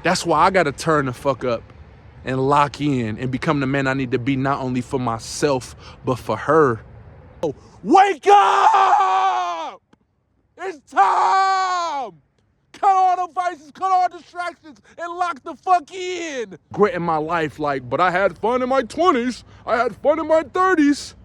That's why I got to turn the fuck up and lock in and become the man I need to be, not only for myself, but for her. Wake up! It's time! Cut all the vices, cut all distractions, and lock the fuck in. Grit in my life, like, but I had fun in my 20s. I had fun in my 30s.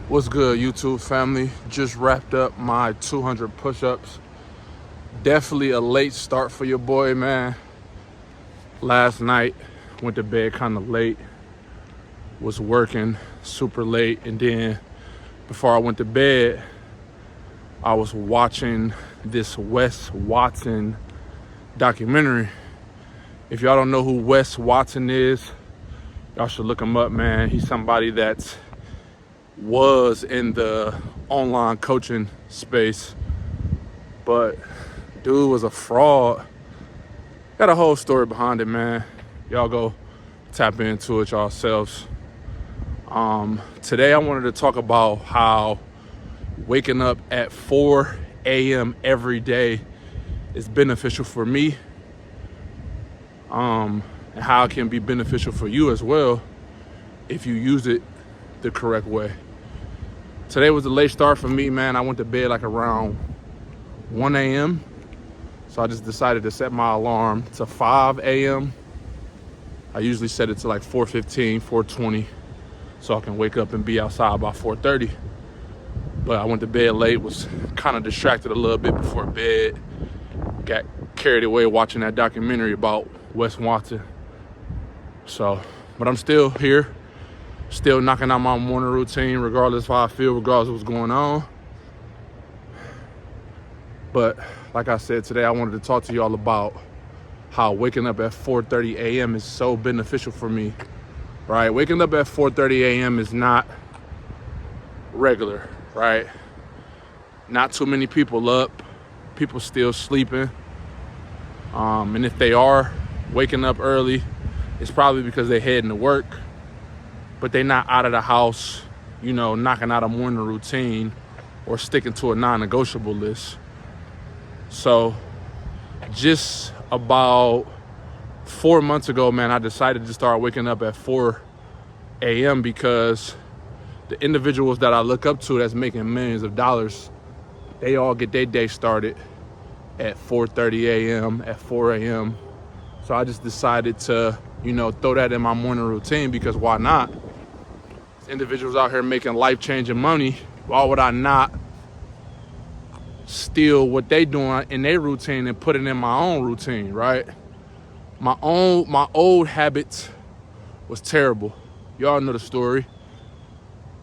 What's good, YouTube family? Just wrapped up my 200 push-ups. Definitely a late start for your boy, man. Last night, went to bed kind of late. Was working super late. And then before I went to bed, I was watching this Wes Watson documentary. If y'all don't know who Wes Watson is, y'all should look him up, man. He's somebody that's was in the online coaching space, but dude was a fraud. Got a whole story behind it, man. Y'all go tap into it yourselves. Today I wanted to talk about how waking up at 4 a.m. every day is beneficial for me, and how it can be beneficial for you as well if you use it the correct way. Today was a late start for me, man. I went to bed like around 1 a.m. So I just decided to set my alarm to 5 a.m. I usually set it to like 4:15, 4:20, so I can wake up and be outside by 4:30. But I went to bed late, was kind of distracted a little bit before bed. Got carried away watching that documentary about Wes Watson. So, but I'm still here. Still knocking out my morning routine, regardless of how I feel, regardless of what's going on. But like I said, today I wanted to talk to y'all about how waking up at 4:30 a.m. is so beneficial for me, right? Waking up at 4:30 a.m. is not regular, right? Not too many people up, people still sleeping. And if they are waking up early, it's probably because they're heading to work, but they're not out of the house, you know, knocking out a morning routine or sticking to a non-negotiable list. So just about 4 months ago, man, I decided to start waking up at 4 a.m. because the individuals that I look up to that's making millions of dollars, they all get their day started at 4:30 a.m., at 4 a.m. So I just decided to, you know, throw that in my morning routine, because why not? Individuals out here making life-changing money. Why would I not steal what they doing in their routine and put it in my own routine, right? My old habits was terrible. Y'all know the story.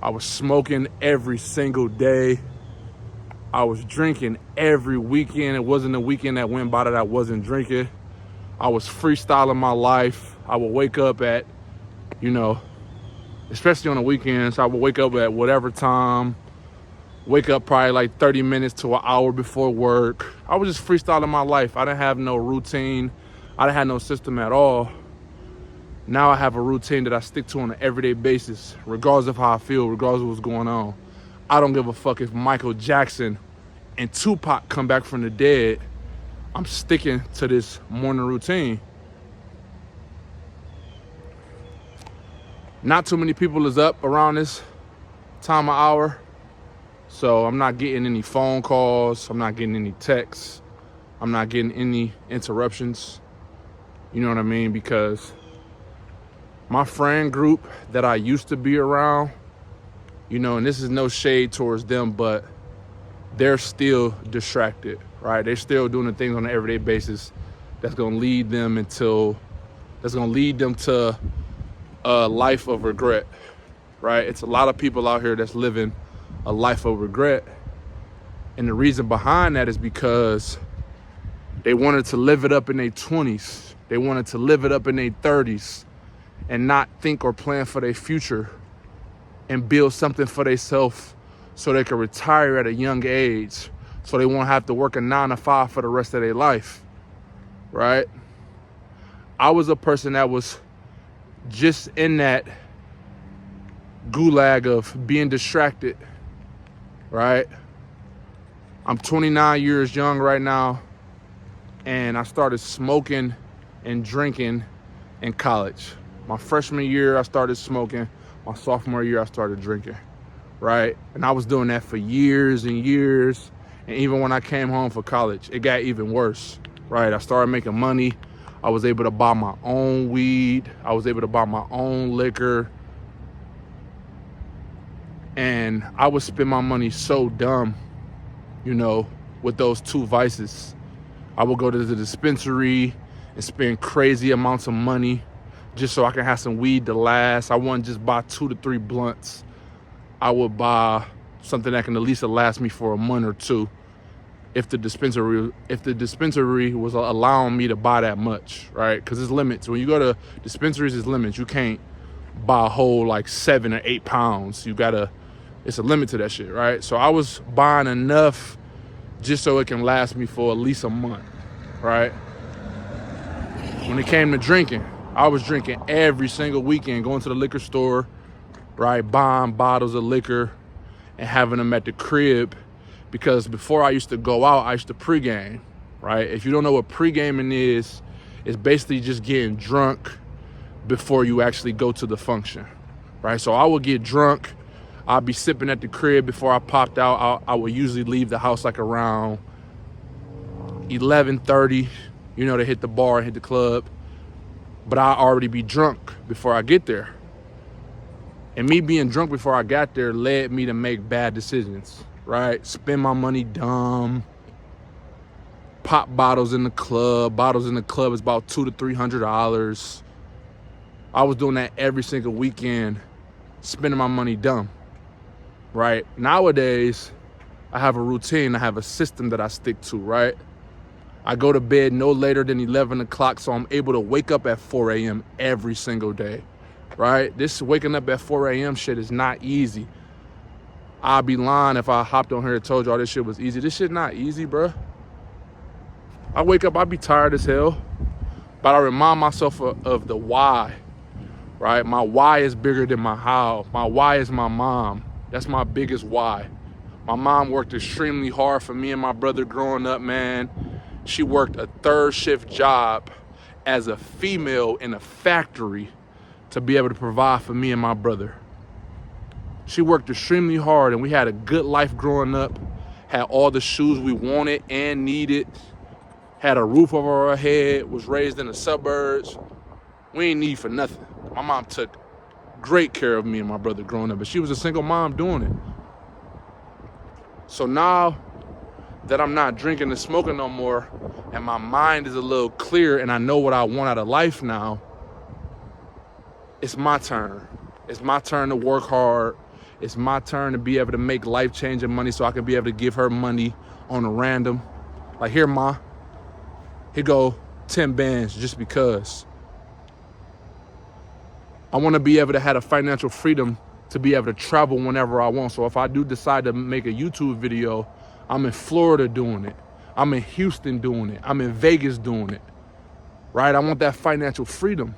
I was smoking every single day. I was drinking every weekend. It wasn't a weekend that went by that I wasn't drinking. I was freestyling my life. I would wake up at, you know, especially on the weekends, I would wake up at whatever time, wake up probably like 30 minutes to an hour before work. I was just freestyling my life. I didn't have no routine. I didn't have no system at all. Now I have a routine that I stick to on an everyday basis, regardless of how I feel, regardless of what's going on. I don't give a fuck if Michael Jackson and Tupac come back from the dead. I'm sticking to this morning routine. Not too many people is up around this time of hour, so I'm not getting any phone calls. I'm not getting any texts. I'm not getting any interruptions. You know what I mean? Because my friend group that I used to be around, you know, and this is no shade towards them, but they're still distracted, right? They're still doing the things on an everyday basis that's gonna lead them to a life of regret, right? It's a lot of people out here that's living a life of regret. And the reason behind that is because they wanted to live it up in their 20s. They wanted to live it up in their 30s. and not think or plan for their future and build something for themselves so they can retire at a young age so they won't have to work a 9 to 5 for the rest of their life, right? I was a person that was just in that gulag of being distracted, right? I'm 29 years young right now, and I started smoking and drinking in college. My freshman year, I started smoking. My sophomore year, I started drinking, right? And I was doing that for years and years. And even when I came home for college, it got even worse, right? I started making money. I was able to buy my own weed. I was able to buy my own liquor. And I would spend my money so dumb, you know, with those two vices. I would go to the dispensary and spend crazy amounts of money just so I can have some weed to last. I wouldn't just buy 2 to 3 blunts. I would buy something that can at least last me for a month or two if the dispensary was allowing me to buy that much, right? Because there's limits. When you go to dispensaries, there's limits. You can't buy a whole like 7 or 8 pounds. It's a limit to that shit, right? So I was buying enough just so it can last me for at least a month, right? When it came to drinking, I was drinking every single weekend, going to the liquor store, right? Buying bottles of liquor and having them at the crib, because before I used to go out, I used to pregame, right? If you don't know what pregaming is, it's basically just getting drunk before you actually go to the function, right? So I would get drunk. I'd be sipping at the crib before I popped out. I would usually leave the house like around 11:30, you know, to hit the bar and hit the club. But I'd already be drunk before I get there. And me being drunk before I got there led me to make bad decisions, right? Spend my money dumb. Pop bottles in the club. Bottles in the club is about $200 to $300. I was doing that every single weekend, spending my money dumb, right? Nowadays, I have a routine. I have a system that I stick to, right? I go to bed no later than 11 o'clock, so I'm able to wake up at 4 a.m. every single day, right? This waking up at 4 a.m. shit is not easy. I'd be lying if I hopped on here and told y'all this shit was easy. This shit not easy, bruh. I wake up, I be tired as hell, but I remind myself of the why, right? My why is bigger than my how. My why is my mom. That's my biggest why. My mom worked extremely hard for me and my brother growing up, man. She worked a 3rd shift job as a female in a factory to be able to provide for me and my brother. She worked extremely hard, and we had a good life growing up, had all the shoes we wanted and needed, had a roof over our head, was raised in the suburbs. We ain't need for nothing. My mom took great care of me and my brother growing up, but she was a single mom doing it. So now that I'm not drinking and smoking no more, and my mind is a little clear and I know what I want out of life now, it's my turn. It's my turn to work hard. It's my turn to be able to make life-changing money so I can be able to give her money on a random. Like, here, Ma, here go 10 bands just because. I want to be able to have the financial freedom to be able to travel whenever I want. So if I do decide to make a YouTube video, I'm in Florida doing it. I'm in Houston doing it. I'm in Vegas doing it, right? I want that financial freedom.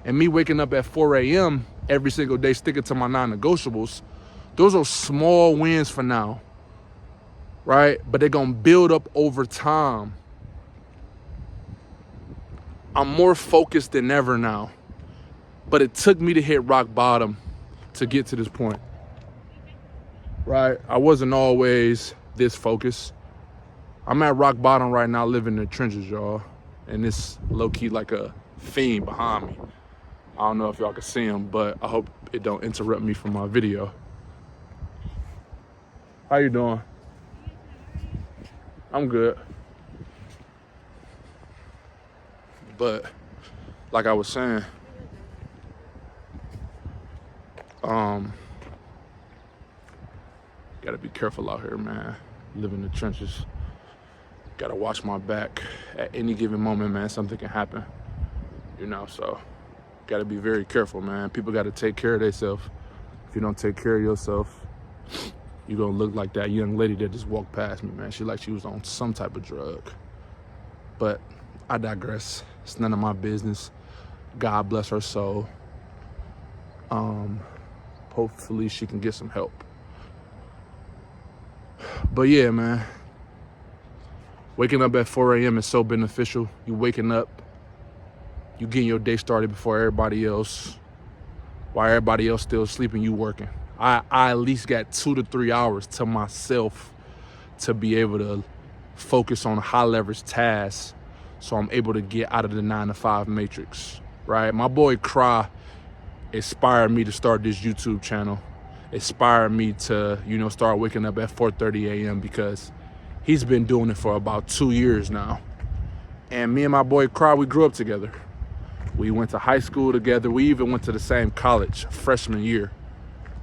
And me waking up at 4 a.m. every single day, sticking to my non-negotiables, those are small wins for now, right? But they're going to build up over time. I'm more focused than ever now. But it took me to hit rock bottom to get to this point, right? I wasn't always this focused. I'm at rock bottom right now, living in the trenches, y'all. And it's low-key like a fiend behind me. I don't know if y'all can see him, but I hope it don't interrupt me from my video. How you doing? I'm good. But like I was saying, gotta be careful out here, man. Live in the trenches. Gotta watch my back. At any given moment, man, something can happen. You know, so Got to be very careful, man. People got to take care of themselves. If you don't take care of yourself, you're going to look like that young lady that just walked past me, man. She like she was on some type of drug. But I digress. It's none of my business. God bless her soul. Hopefully she can get some help. But yeah, man. Waking up at 4 a.m. is so beneficial. You waking up, you getting your day started before everybody else. While everybody else still sleeping, you working. I at least got 2 to 3 hours to myself to be able to focus on high leverage tasks so I'm able to get out of the 9-to-5 matrix, right? My boy Cry inspired me to start this YouTube channel. Inspired me to, start waking up at 4:30 a.m. because he's been doing it for about 2 years now. And me and my boy Cry, we grew up together. We went to high school together. We even went to the same college freshman year,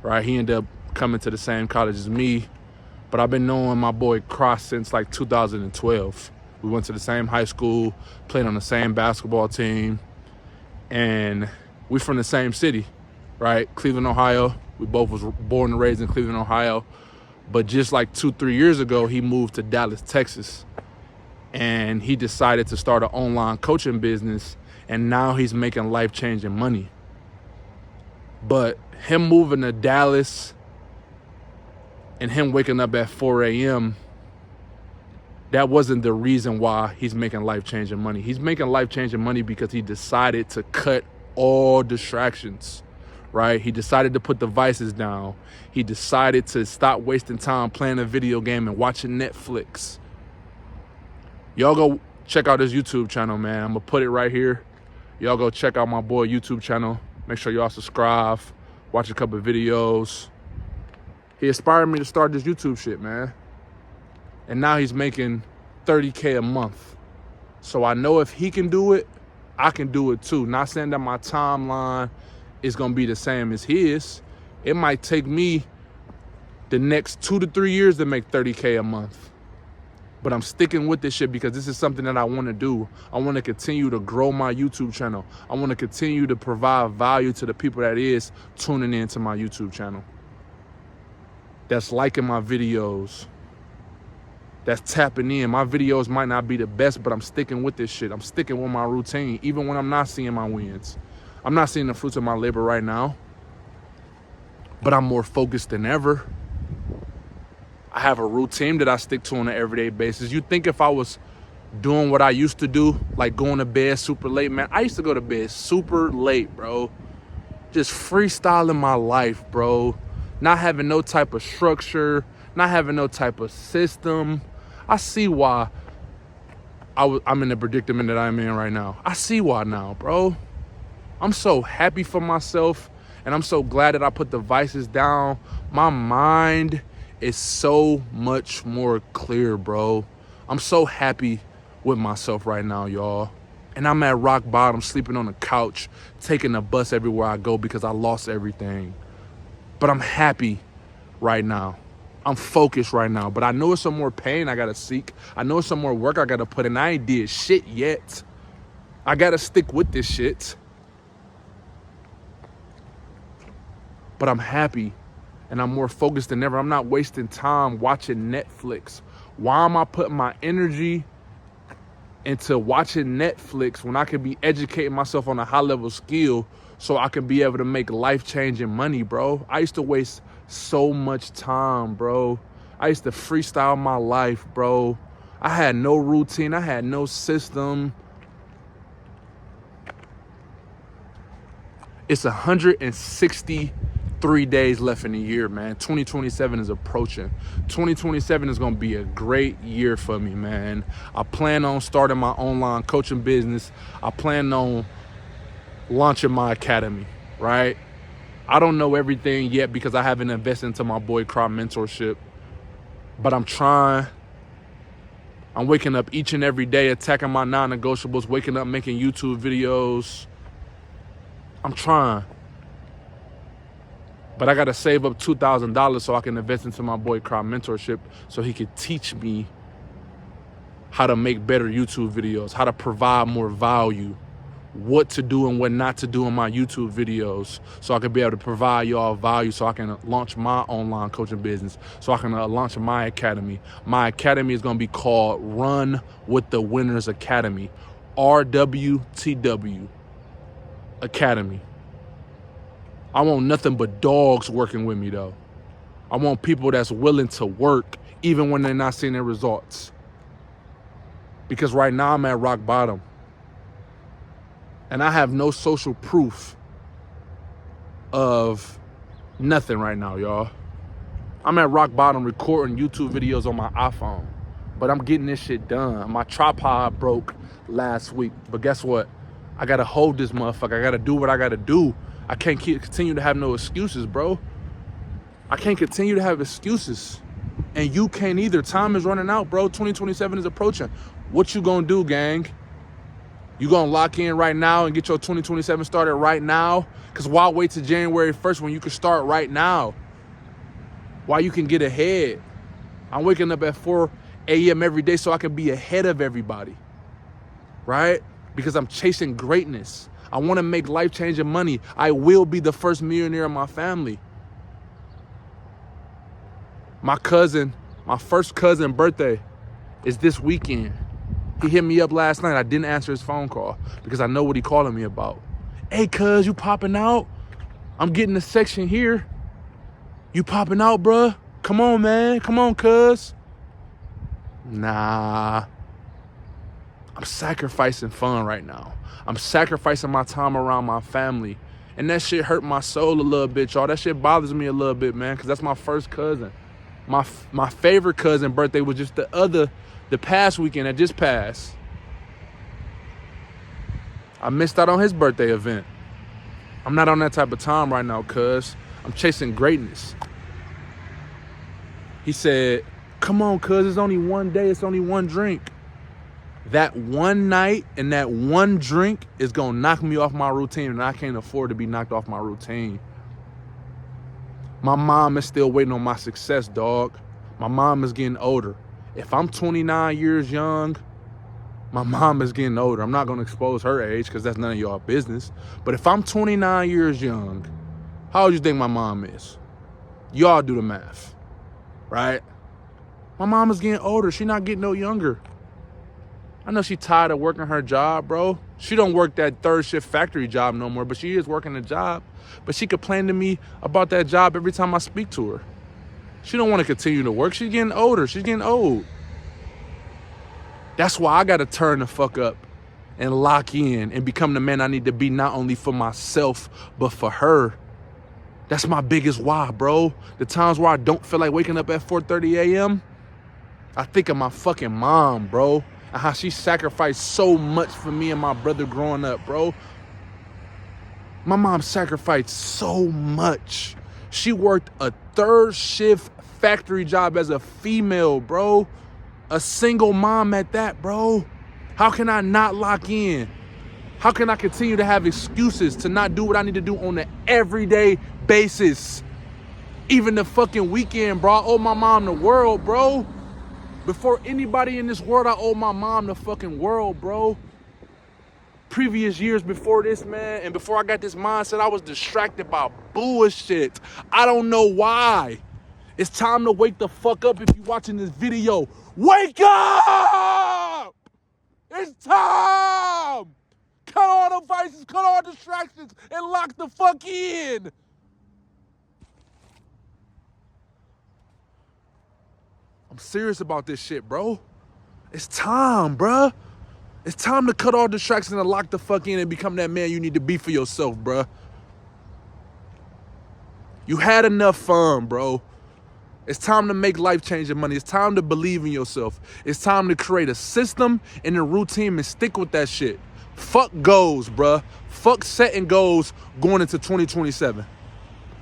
right? He ended up coming to the same college as me, but I've been knowing my boy Cry since like 2012. We went to the same high school, played on the same basketball team, and we from the same city, right? Cleveland, Ohio. We both was born and raised in Cleveland, Ohio. But just like 2-3 years ago, he moved to Dallas, Texas. And he decided to start an online coaching business. And now he's making life-changing money. But him moving to Dallas and him waking up at 4 a.m., that wasn't the reason why he's making life-changing money. He's making life-changing money because he decided to cut all distractions. Right? He decided to put the vices down. He decided to stop wasting time playing a video game and watching Netflix. Y'all go check out his YouTube channel, man. I'm going to put it right here. Y'all go check out my boy YouTube channel. Make sure y'all subscribe. Watch a couple of videos. He inspired me to start this YouTube shit, man. And now he's making $30K a month. So I know if he can do it, I can do it too. Not saying that my timeline is going to be the same as his. It might take me the next 2 to 3 years to make $30K a month. But I'm sticking with this shit because this is something that I want to do. I want to continue to grow my YouTube channel. I want to continue to provide value to the people that is tuning into my YouTube channel. That's liking my videos. That's tapping in. My videos might not be the best, but I'm sticking with this shit. I'm sticking with my routine, even when I'm not seeing my wins. I'm not seeing the fruits of my labor right now, but I'm more focused than ever. I have a routine that I stick to on an everyday basis. You think if I was doing what I used to do, like going to bed super late, man, I used to go to bed super late, bro. Just freestyling my life, bro. Not having no type of structure, not having no type of system. I see why I'm in the predicament that I'm in right now. I see why now, bro. I'm so happy for myself, and I'm so glad that I put the vices down. My mind is so much more clear, bro. I'm so happy with myself right now, y'all. And I'm at rock bottom, sleeping on the couch, taking the bus everywhere I go because I lost everything. But I'm happy right now. I'm focused right now. But I know it's some more pain I got to seek. I know it's some more work I got to put in. I ain't did shit yet. I got to stick with this shit. But I'm happy and I'm more focused than ever. I'm not wasting time watching Netflix. Why am I putting my energy into watching Netflix when I could be educating myself on a high level skill so I can be able to make life-changing money, bro? I used to waste so much time, bro. I used to freestyle my life, bro. I had no routine. I had no system. It's 163 days left in the year, man. 2027 is approaching. 2027 is going to be a great year for me, man. I plan on starting my online coaching business. I plan on launching my academy, right? I don't know everything yet because I haven't invested into my boy Cry mentorship, but I'm trying. I'm waking up each and every day, attacking my non-negotiables, waking up, making YouTube videos. I'm trying. But I got to save up $2,000 so I can invest into my boy Cry mentorship so he could teach me how to make better YouTube videos, how to provide more value, what to do and what not to do in my YouTube videos so I can be able to provide y'all value so I can launch my online coaching business, so I can launch my academy. My academy is going to be called Run with the Winners Academy, RWTW Academy. I want nothing but dogs working with me, though. I want people that's willing to work even when they're not seeing their results. Because right now I'm at rock bottom. And I have no social proof of nothing right now, y'all. I'm at rock bottom recording YouTube videos on my iPhone. But I'm getting this shit done. My tripod broke last week. But guess what? I got to hold this motherfucker. I got to do what I got to do. I can't continue to have no excuses, bro. I can't continue to have excuses. And you can't either. Time is running out, bro. 2027 is approaching. What you gonna do, gang? You gonna lock in right now and get your 2027 started right now? Because why wait till January 1st when you can start right now? Why you can get ahead? I'm waking up at 4 a.m. every day so I can be ahead of everybody, right? Because I'm chasing greatness. I want to make life-changing money. I will be the first millionaire in my family. My first cousin birthday is this weekend. He hit me up last night. I didn't answer his phone call because I know what he calling me about. Hey, cuz, you popping out? I'm getting a section here. You popping out, bruh? Come on, man. Come on, cuz. Nah. I'm sacrificing fun right now. I'm sacrificing my time around my family. And that shit hurt my soul a little bit, y'all. That shit bothers me a little bit, man, because that's my first cousin. My favorite cousin birthday was just the past weekend that just passed. I missed out on his birthday event. I'm not on that type of time right now, cuz. I'm chasing greatness. He said, come on, cuz, it's only one day, it's only one drink. That one night and that one drink is going to knock me off my routine, and I can't afford to be knocked off my routine. My mom is still waiting on my success, dog. My mom is getting older. If I'm 29 years young, my mom is getting older. I'm not going to expose her age because that's none of y'all business. But if I'm 29 years young, how old do you think my mom is? Y'all do the math, right? My mom is getting older. She not getting no younger. I know she tired of working her job, bro. She don't work that third shift factory job no more, but she is working a job. But she complained to me about that job every time I speak to her. She don't want to continue to work. She's getting older. She's getting old. That's why I got to turn the fuck up and lock in and become the man I need to be, not only for myself, but for her. That's my biggest why, bro. The times where I don't feel like waking up at 4:30 a.m., I think of my fucking mom, bro. And how she sacrificed so much for me and my brother growing up, bro. My mom sacrificed so much. She worked a third shift factory job as a female, bro. A single mom at that, bro. How can I not lock in? How can I continue to have excuses to not do what I need to do on an everyday basis? Even the fucking weekend, bro. I owe my mom the world, bro. Before anybody in this world, I owe my mom the fucking world, bro. Previous years before this, man, and before I got this mindset, I was distracted by bullshit. I don't know why. It's time to wake the fuck up if you're watching this video. Wake up! It's time! Cut all the vices, cut all distractions, and lock the fuck in. I'm serious about this shit, bro. It's time, bruh. It's time to cut all distractions and lock the fuck in and become that man you need to be for yourself, bruh. You had enough fun, bro. It's time to make life-changing money. It's time to believe in yourself. It's time to create a system and a routine and stick with that shit. Fuck goals, bruh. Fuck setting goals going into 2027.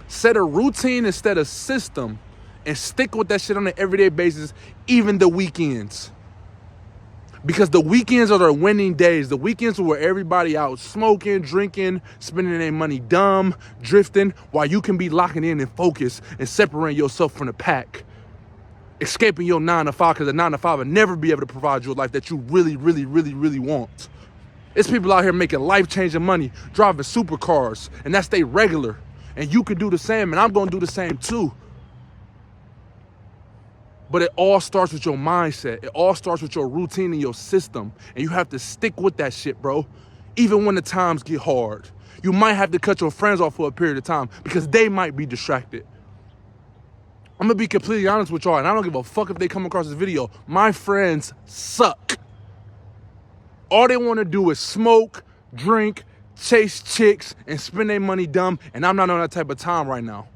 Set a routine instead of system and stick with that shit on an everyday basis, even the weekends. Because the weekends are the winning days. The weekends are where everybody out smoking, drinking, spending their money dumb, drifting, while you can be locking in and focus and separating yourself from the pack. Escaping your 9 to 5, because the 9 to 5 will never be able to provide you a life that you really, really, really, really want. It's people out here making life-changing money, driving supercars, and that's they regular. And you could do the same, and I'm gonna do the same too. But it all starts with your mindset. It all starts with your routine and your system. And you have to stick with that shit, bro. Even when the times get hard. You might have to cut your friends off for a period of time because they might be distracted. I'm gonna be completely honest with y'all, and I don't give a fuck if they come across this video. My friends suck. All they wanna do is smoke, drink, chase chicks, and spend their money dumb, and I'm not on that type of time right now.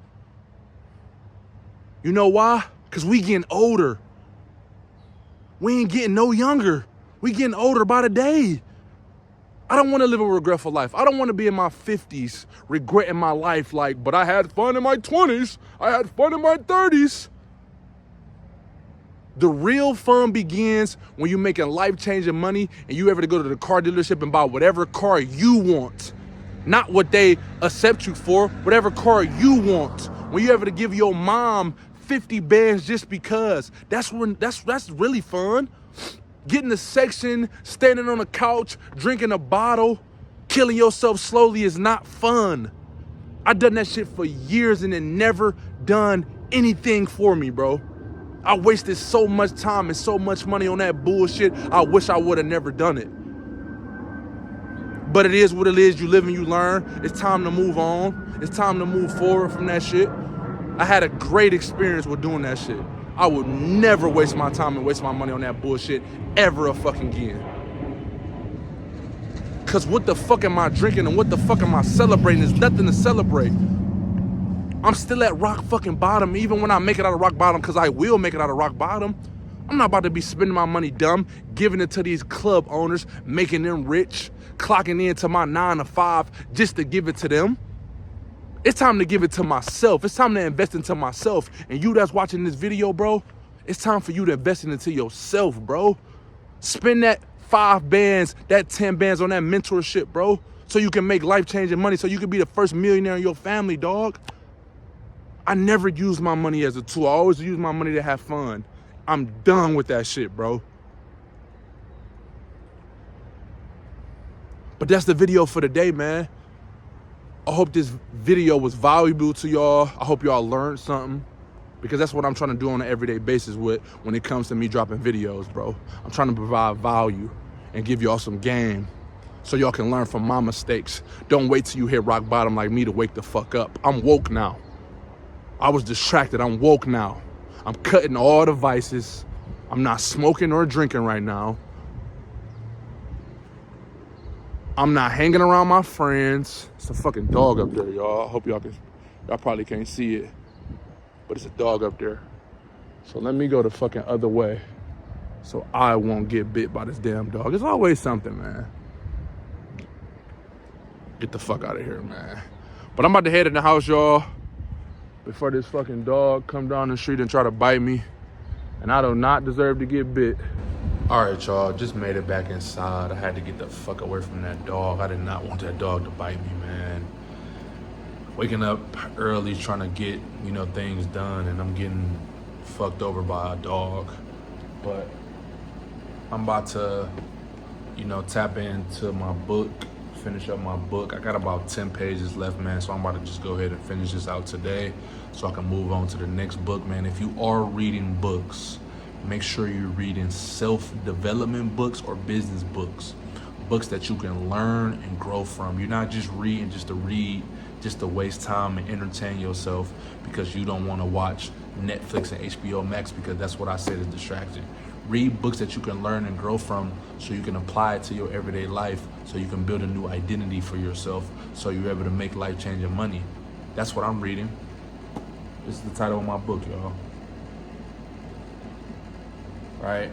You know why? Because we getting older. We ain't getting no younger. We getting older by the day. I don't want to live a regretful life. I don't want to be in my 50s regretting my life like, but I had fun in my 20s. I had fun in my 30s. The real fun begins when you're making life-changing money and you ever to go to the car dealership and buy whatever car you want. Not what they accept you for, whatever car you want. When you ever to give your mom 50 bands just because. That's really fun. Getting a section, standing on a couch, drinking a bottle, killing yourself slowly is not fun. I done that shit for years and it never done anything for me, bro. I wasted so much time and so much money on that bullshit. I wish I would have never done it. But it is what it is. You live and you learn. It's time to move on. It's time to move forward from that shit. I had a great experience with doing that shit. I would never waste my time and waste my money on that bullshit ever a fucking again. Cause what the fuck am I drinking and what the fuck am I celebrating? There's nothing to celebrate. I'm still at rock fucking bottom, even when I make it out of rock bottom, cause I will make it out of rock bottom. I'm not about to be spending my money dumb, giving it to these club owners, making them rich, clocking in to my 9 to 5 just to give it to them. It's time to give it to myself. It's time to invest into myself. And you that's watching this video, bro, it's time for you to invest into yourself, bro. Spend that 5 bands, that 10 bands on that mentorship, bro, so you can make life-changing money, so you can be the first millionaire in your family, dog. I never use my money as a tool. I always use my money to have fun. I'm done with that shit, bro. But that's the video for today, man. I hope this video was valuable to y'all. I hope y'all learned something, because that's what I'm trying to do on an everyday basis with when it comes to me dropping videos, bro. I'm trying to provide value and give y'all some game so y'all can learn from my mistakes. Don't wait till you hit rock bottom like me to wake the fuck up. I'm woke now. I was distracted. I'm woke now. I'm cutting all the vices. I'm not smoking or drinking right now. I'm not hanging around my friends. It's a fucking dog up there, y'all. I hope y'all probably can't see it, but it's a dog up there. So let me go the fucking other way so I won't get bit by this damn dog. It's always something, man. Get the fuck out of here, man. But I'm about to head in the house, y'all, before this fucking dog come down the street and try to bite me. And I do not deserve to get bit. All right, y'all, just made it back inside. I had to get the fuck away from that dog. I did not want that dog to bite me, man. Waking up early trying to get, things done, and I'm getting fucked over by a dog. But I'm about to, tap into my book, finish up my book. I got about 10 pages left, man, so I'm about to just go ahead and finish this out today so I can move on to the next book, man. If you are reading books, make sure you're reading self-development books or business books, books that you can learn and grow from. You're not just reading just to read, just to waste time and entertain yourself because you don't want to watch Netflix and HBO Max, because that's what I said is distraction. Read books that you can learn and grow from so you can apply it to your everyday life, so you can build a new identity for yourself, so you're able to make life-changing money. That's what I'm reading. This is the title of my book, y'all. Right?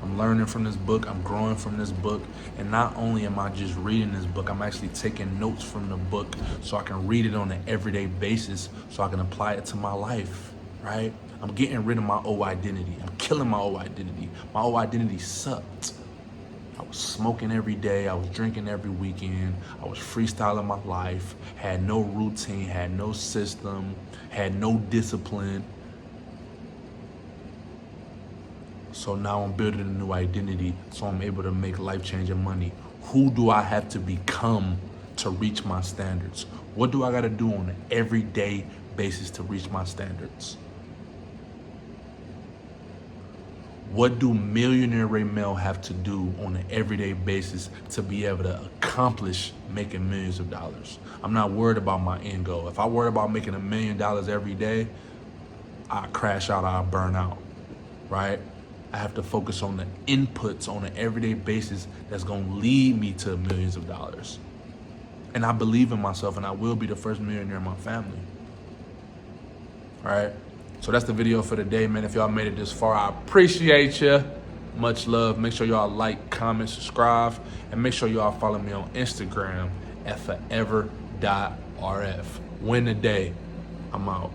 I'm learning from this book, I'm growing from this book, and not only am I just reading this book, I'm actually taking notes from the book so I can read it on an everyday basis so I can apply it to my life, right? I'm getting rid of my old identity. I'm killing my old identity. My old identity sucked. I was smoking every day, I was drinking every weekend, I was freestyling my life, had no routine, had no system, had no discipline. So now I'm building a new identity, so I'm able to make life-changing money Who do I have to become to reach my standards? What do I got to do on an everyday basis to reach my standards? What do millionaire Ray Mel have to do on an everyday basis to be able to accomplish making millions of dollars? I'm not worried about my end goal. If I worry about making $1 million every day, I crash out, I burn out, right? I have to focus on the inputs on an everyday basis that's gonna lead me to millions of dollars. And I believe in myself, and I will be the first millionaire in my family, all right? So that's the video for today, man. If y'all made it this far, I appreciate you. Much love. Make sure y'all like, comment, subscribe, and make sure y'all follow me on Instagram at forever.rf. Win the day. I'm out.